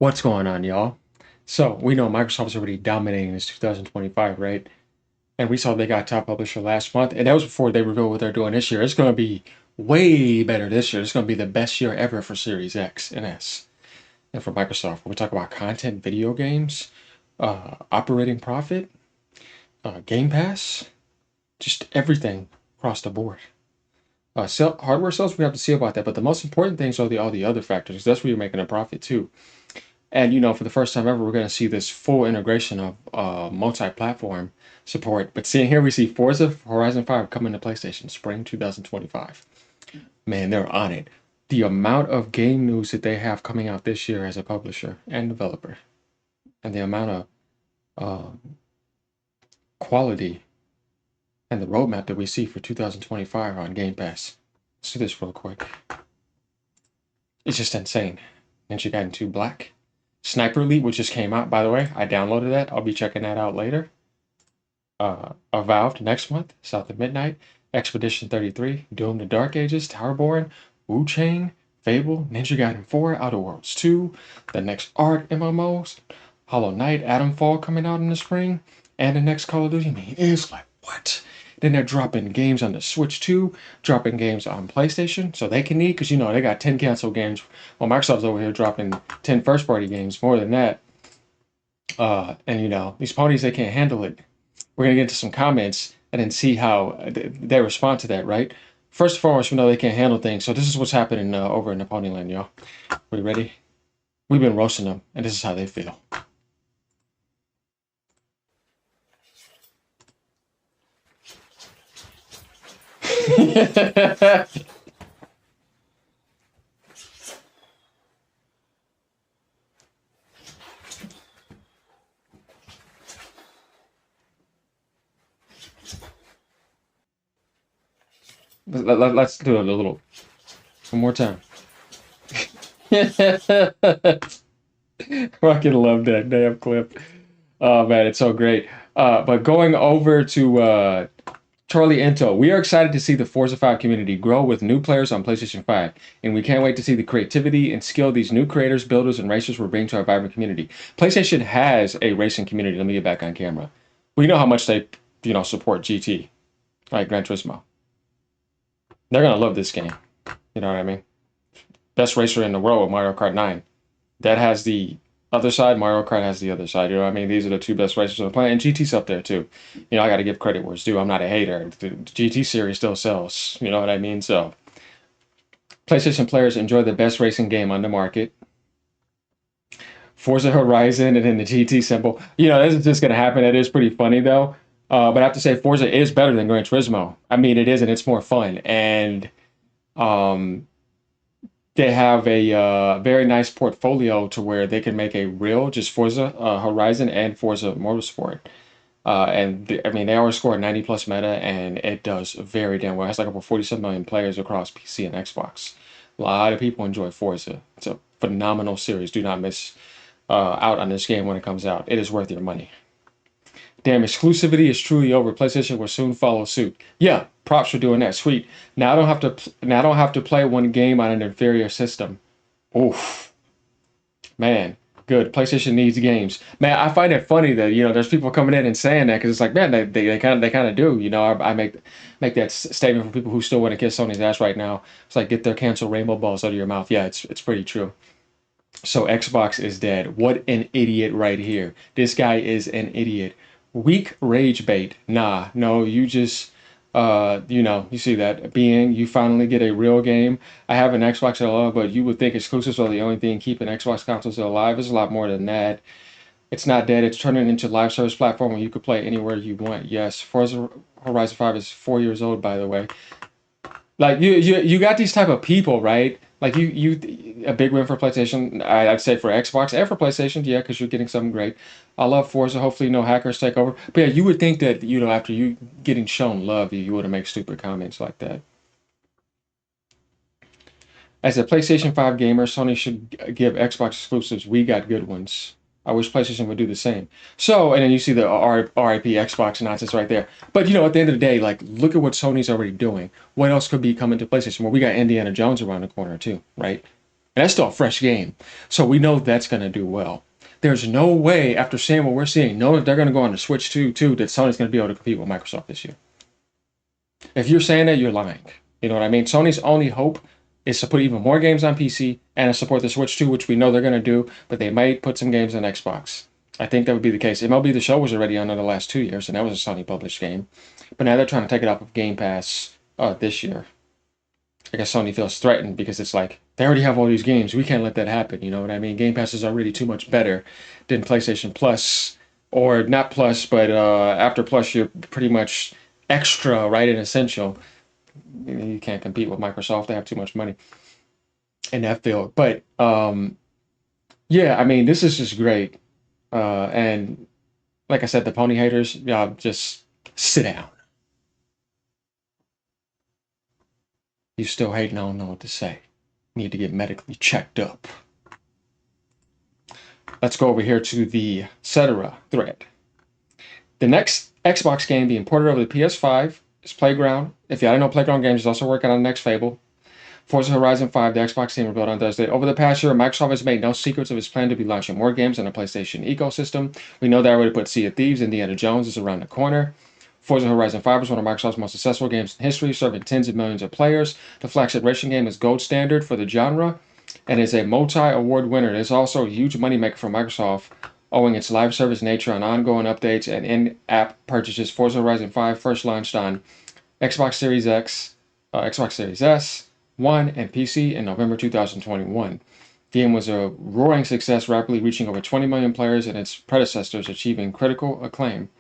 What's going on, y'all? So, we know Microsoft's already dominating this 2025, right? And we saw they got top publisher last month, and that was before they revealed what they're doing this year. It's going to be way better this year. It's going to be the best year ever for Series X and S and for Microsoft. When we talk about content, video games, operating profit, Game Pass, just everything across the board. Hardware sales, we have to see about that, but the most important things are all the other factors, 'cause that's where you're making a profit too. And for the first time ever, we're going to see this full integration of multi-platform support. But seeing here, we see Forza Horizon 5 coming to PlayStation spring 2025. Man, they're on it. The amount of game news that they have coming out this year as a publisher and developer, and the amount of uh, quality and the roadmap that we see for 2025 on Game Pass. Let's do this real quick. It's just insane. Ninja Gaiden 2 Black. Sniper Elite, which just came out, by the way. I downloaded that. I'll be checking that out later. Avowed next month. South of Midnight. Expedition 33. Doom the Dark Ages. Towerborn. Wu Chain. Fable. Ninja Gaiden 4. Outer Worlds 2. The next Ark MMOs. Hollow Knight. Atomfall coming out in the spring. And the next Call of Duty. I mean, it's like, what? Then they're dropping games on the Switch too, dropping games on PlayStation, so they can eat because they got 10 canceled games. Well, Microsoft's over here dropping 10 first-party games, more than that. And these ponies they can't handle it. We're gonna get into some comments and then see how they respond to that, right? First and foremost, we know they can't handle things, so this is what's happening over in the Ponyland, y'all. We ready? We've been roasting them, and this is how they feel. Let's do it a little one more time. Fucking love that damn clip. Oh man, it's so great. But going over to Charlie Ento, we are excited to see the Forza 5 community grow with new players on PlayStation 5, and we can't wait to see the creativity and skill these new creators, builders, and racers will bring to our vibrant community. PlayStation has a racing community. Let me get back on camera. We know how much they, support GT, like Gran Turismo. They're gonna love this game. You know what I mean? Best racer in the world, Mario Kart 9. That has the other side. Mario Kart has the other side. You know what I mean? These are the two best racers on the planet, and GT's up there too. I got to give credit where it's due. I'm not a hater. The GT series still sells. You know what I mean? So, PlayStation players enjoy the best racing game on the market. Forza Horizon and then the GT symbol. This is just gonna happen. It is pretty funny though. But I have to say, Forza is better than Gran Turismo. I mean, it is, and it's more fun. And um, they have a very nice portfolio to where they can make a real just Forza Horizon and Forza Motorsport. I mean, they always score 90 plus meta, and it does very damn well. It has like over 47 million players across PC and Xbox. A lot of people enjoy Forza. It's a phenomenal series. Do not miss out on this game when it comes out. It is worth your money. Damn, exclusivity is truly over. PlayStation will soon follow suit. Yeah, props for doing that. Sweet. Now I don't have to play one game on an inferior system. Oof, man, good. PlayStation needs games. Man, I find it funny that there's people coming in and saying that because it's like, man, they kind of do. I make that statement for people who still want to kiss Sony's ass right now. It's like get their cancel rainbow balls out of your mouth. Yeah, it's pretty true. So Xbox is dead. What an idiot right here. This guy is an idiot. Weak rage bait. Nah, no, you just you see that being you finally get a real game. I have an Xbox that I love, but you would think exclusives are the only thing keeping Xbox consoles alive. It's a lot more than that. It's not dead. It's turning into a live service platform where you could play anywhere you want. Yes, Forza Horizon 5 is 4 years old, by the way. Like you got these type of people, right? Like a big win for PlayStation. I'd say for Xbox and for PlayStation, yeah, because you're getting something great. I love Forza. Hopefully, no hackers take over. But yeah, you would think that after you getting shown love, you would have make stupid comments like that. As a PlayStation 5 gamer, Sony should give Xbox exclusives. We got good ones. I wish PlayStation would do the same. So, and then you see the RIP Xbox nonsense right there. But at the end of the day, like, look at what Sony's already doing. What else could be coming to PlayStation? Well, we got Indiana Jones around the corner too, right? And that's still a fresh game. So we know that's going to do well. There's no way, after seeing what we're seeing, knowing that they're going to go on the Switch 2 too, that Sony's going to be able to compete with Microsoft this year. If you're saying that, you're lying. You know what I mean? Sony's only hope is to put even more games on PC and to support the Switch 2, which we know they're going to do, but they might put some games on Xbox. I think that would be the case. MLB The Show was already on in the last 2 years, and that was a Sony published game. But now they're trying to take it off of Game Pass this year. I guess Sony feels threatened because it's like, they already have all these games. We can't let that happen. You know what I mean? Game Pass is already too much better than PlayStation Plus, or not Plus, but after Plus, you're pretty much extra, right? And essential. You can't compete with Microsoft. They have too much money in that field. But yeah, I mean, this is just great. And like I said, the pony haters, y'all just sit down. You still hating, I don't know what to say. Need to get medically checked up. Let's go over here to the etc. thread. The next Xbox game being ported over to the PS5 is Playground. If y'all didn't know, Playground Games is also working on the next Fable. Forza Horizon 5, the Xbox team revealed on Thursday. Over the past year, Microsoft has made no secrets of its plan to be launching more games on the PlayStation ecosystem. We know they already put Sea of Thieves, Indiana Jones is around the corner. Forza Horizon 5 is one of Microsoft's most successful games in history, serving tens of millions of players. The flagship racing game is gold standard for the genre and is a multi-award winner. It is also a huge moneymaker for Microsoft, owing its live service nature on ongoing updates and in-app purchases. Forza Horizon 5 first launched on Xbox Series X, Xbox Series S, One, and PC in November 2021. The game was a roaring success, rapidly reaching over 20 million players and its predecessors achieving critical acclaim.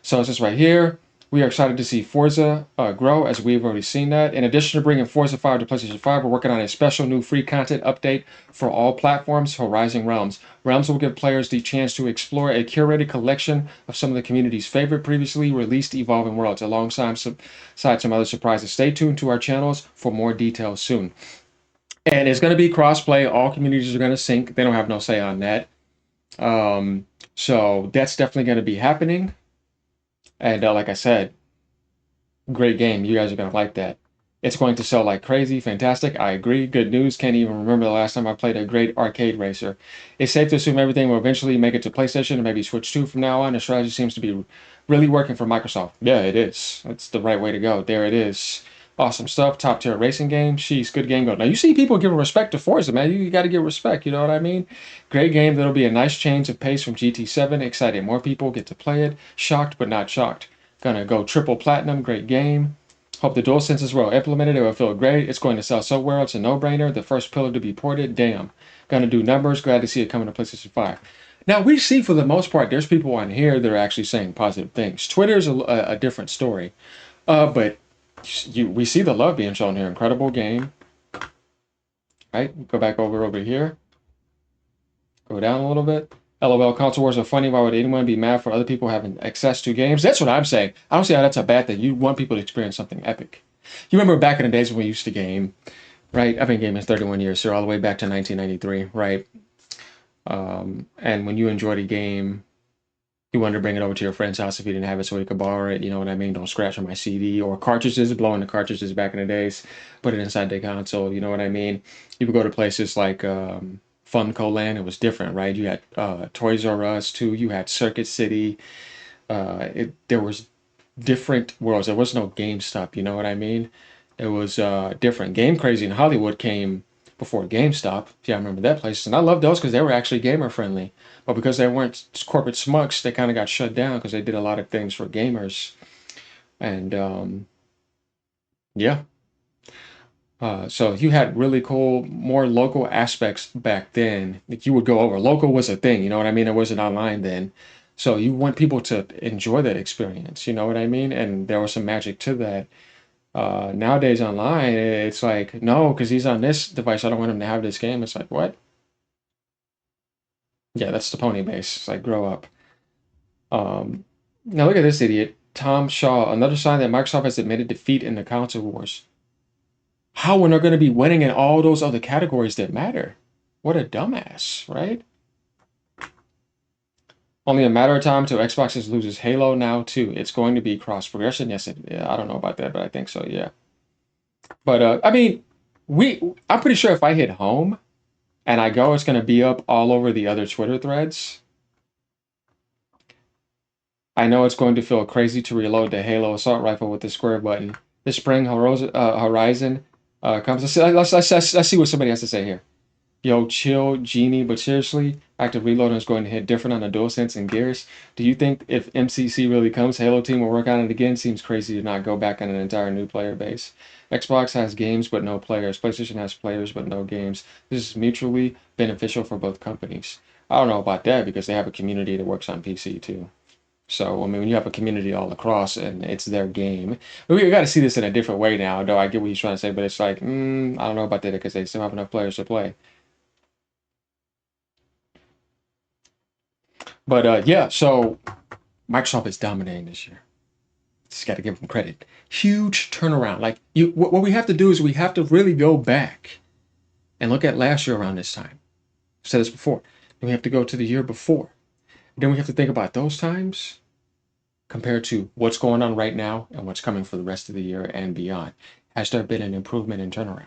So it's just right here. We are excited to see Forza grow, as we've already seen that. In addition to bringing Forza 5 to PlayStation 5, we're working on a special new free content update for all platforms, Horizon Realms. Realms will give players the chance to explore a curated collection of some of the community's favorite previously released evolving worlds, alongside some other surprises. Stay tuned to our channels for more details soon. And it's going to be cross-play. All communities are going to sync. They don't have no say on that. So that's definitely going to be happening. And like I said, great game. You guys are going to like that. It's going to sell like crazy. Fantastic. I agree. Good news. Can't even remember the last time I played a great arcade racer. It's safe to assume everything will eventually make it to PlayStation and maybe Switch 2 from now on. The strategy seems to be really working for Microsoft. Yeah, it is. It's the right way to go. There it is. Awesome stuff. Top tier racing game. She's good game going. Now you see people giving respect to Forza, man. You got to give respect. You know what I mean? Great game. That'll be a nice change of pace from GT7. Excited more people get to play it. Shocked but not shocked. Gonna go triple platinum. Great game. Hope the DualSense is well implemented. It will feel great. It's going to sell so well. It's a no-brainer. The first pillar to be ported. Damn. Gonna do numbers. Glad to see it coming to PlayStation 5. Now, we see for the most part, there's people on here that are actually saying positive things. Twitter's a different story. But we see the love being shown here. Incredible game. Right? Go back over here. Go down a little bit. LOL, console wars are funny. Why would anyone be mad for other people having access to games? That's what I'm saying. I don't see how that's a bad thing. You want people to experience something epic. You remember back in the days when we used to game, right? I've been gaming 31 years, so all the way back to 1993, right? And when you enjoyed a game, you wanted to bring it over to your friend's house if you didn't have it so he could borrow it. You know what I mean? Don't scratch on my CD or cartridges, blowing the cartridges back in the days, put it inside the console. You know what I mean? You would go to places like Funko Land. It was different, right? You had Toys R Us too. You had Circuit City. There was different worlds. There was no GameStop. You know what I mean? It was different. Game Crazy in Hollywood came before GameStop. If you remember that place, and I love those because they were actually gamer friendly. But because they weren't corporate smucks, they kind of got shut down because they did a lot of things for gamers. And yeah. So you had really cool, more local aspects back then that you would go over. Local was a thing, you know what I mean? It wasn't online then. So you want people to enjoy that experience, you know what I mean? And there was some magic to that. Nowadays online, it's like, no, because he's on this device. I don't want him to have this game. It's like, what? Yeah, that's the pony base. It's like, grow up. Now look at this idiot. Tom Shaw, another sign that Microsoft has admitted defeat in the console wars. How when they're going to be winning in all those other categories that matter? What a dumbass, right? Only a matter of time till Xbox loses Halo now too. It's going to be cross progression. Yes, yeah, I don't know about that, but I think so. Yeah. But I mean, I'm pretty sure if I hit home, And I go, it's going to be up all over the other Twitter threads. I know it's going to feel crazy to reload the Halo assault rifle with the square button. The spring Horizon comes. Let's see what somebody has to say here. Yo, chill, Genie, but seriously, active reloading is going to hit different on the DualSense and Gears. Do you think if MCC really comes, Halo team will work on it again? Seems crazy to not go back on an entire new player base. Xbox has games but no players. PlayStation has players but no games. This is mutually beneficial for both companies. I don't know about that because they have a community that works on PC too. So, I mean, when you have a community all across and it's their game, we got to see this in a different way now, though I get what he's trying to say, but it's like, I don't know about that because they still have enough players to play. But yeah, so Microsoft is dominating this year. Just got to give them credit. Huge turnaround. Like what we have to do is we have to really go back and look at last year around this time. I've said this before. Then we have to go to the year before. Then we have to think about those times compared to what's going on right now and what's coming for the rest of the year and beyond. Has there been an improvement in turnaround?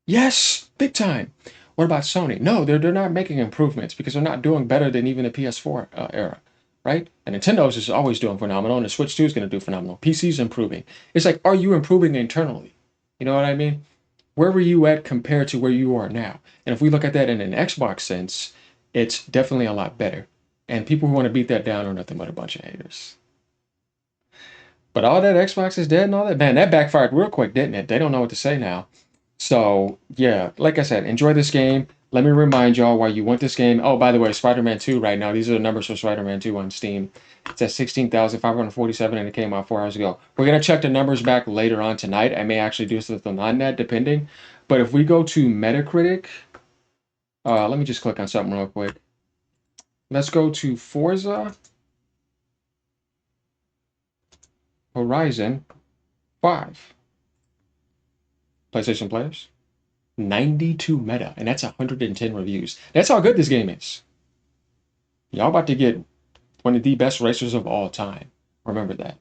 Yes, big time. What about Sony? No, they're not making improvements because they're not doing better than even the PS4 era, right? And Nintendo's is always doing phenomenal, and the Switch 2 is going to do phenomenal. PC's improving. It's like, are you improving internally? You know what I mean? Where were you at compared to where you are now? And if we look at that in an Xbox sense, it's definitely a lot better. And people who want to beat that down are nothing but a bunch of haters. But all that Xbox is dead and all that, man, that backfired real quick, didn't it? They don't know what to say now. So yeah, like I said, enjoy this game. Let me remind y'all why you want this game. Oh, by the way, Spider-Man 2 right now. These are the numbers for Spider-Man 2 on Steam. It's at 16,547 and it came out 4 hours ago. We're gonna check the numbers back later on tonight. I may actually do something on that, depending. But if we go to Metacritic, let me just click on something real quick. Let's go to Forza Horizon 5. PlayStation players. 92 meta, and that's 110 reviews. That's how good this game is. Y'all about to get one of the best racers of all time. Remember that.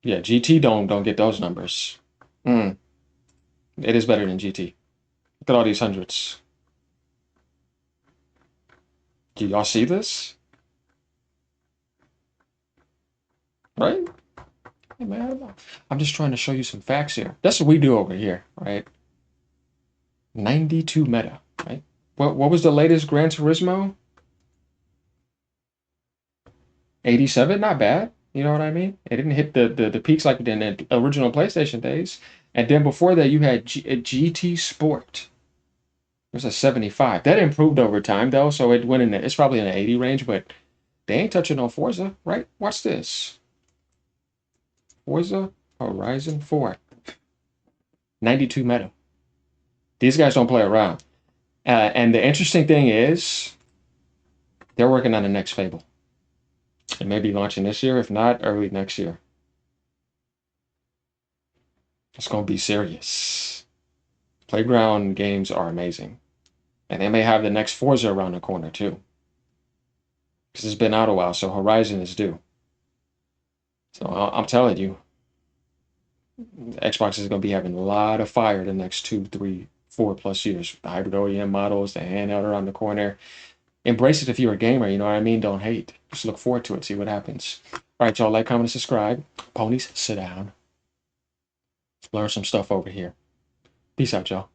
Yeah, GT don't get those numbers. Mm, it is better than GT. Look at all these hundreds. Do y'all see this? Right? Hey, man, I'm just trying to show you some facts here. That's what we do over here, right? 92 meta, right? What was the latest Gran Turismo? 87, not bad. You know what I mean? It didn't hit the peaks like in the original PlayStation days. And then before that, you had GT Sport. It was a 75. That improved over time though, so it went in. It's probably in the 80 range, but they ain't touching on Forza, right? Watch this. Forza Horizon 4, 92 meta. These guys don't play around. And the interesting thing is, they're working on the next Fable. It may be launching this year, if not early next year. It's gonna be serious. Playground games are amazing. And they may have the next Forza around the corner too. Because it's been out a while, so Horizon is due. So I'm telling you, Xbox is going to be having a lot of fire the next 2, 3, 4+ years. The hybrid OEM models, the handheld around the corner. Embrace it if you're a gamer, you know what I mean? Don't hate. Just look forward to it, see what happens. All right, y'all, like, comment, and subscribe. Ponies, sit down. Learn some stuff over here. Peace out, y'all.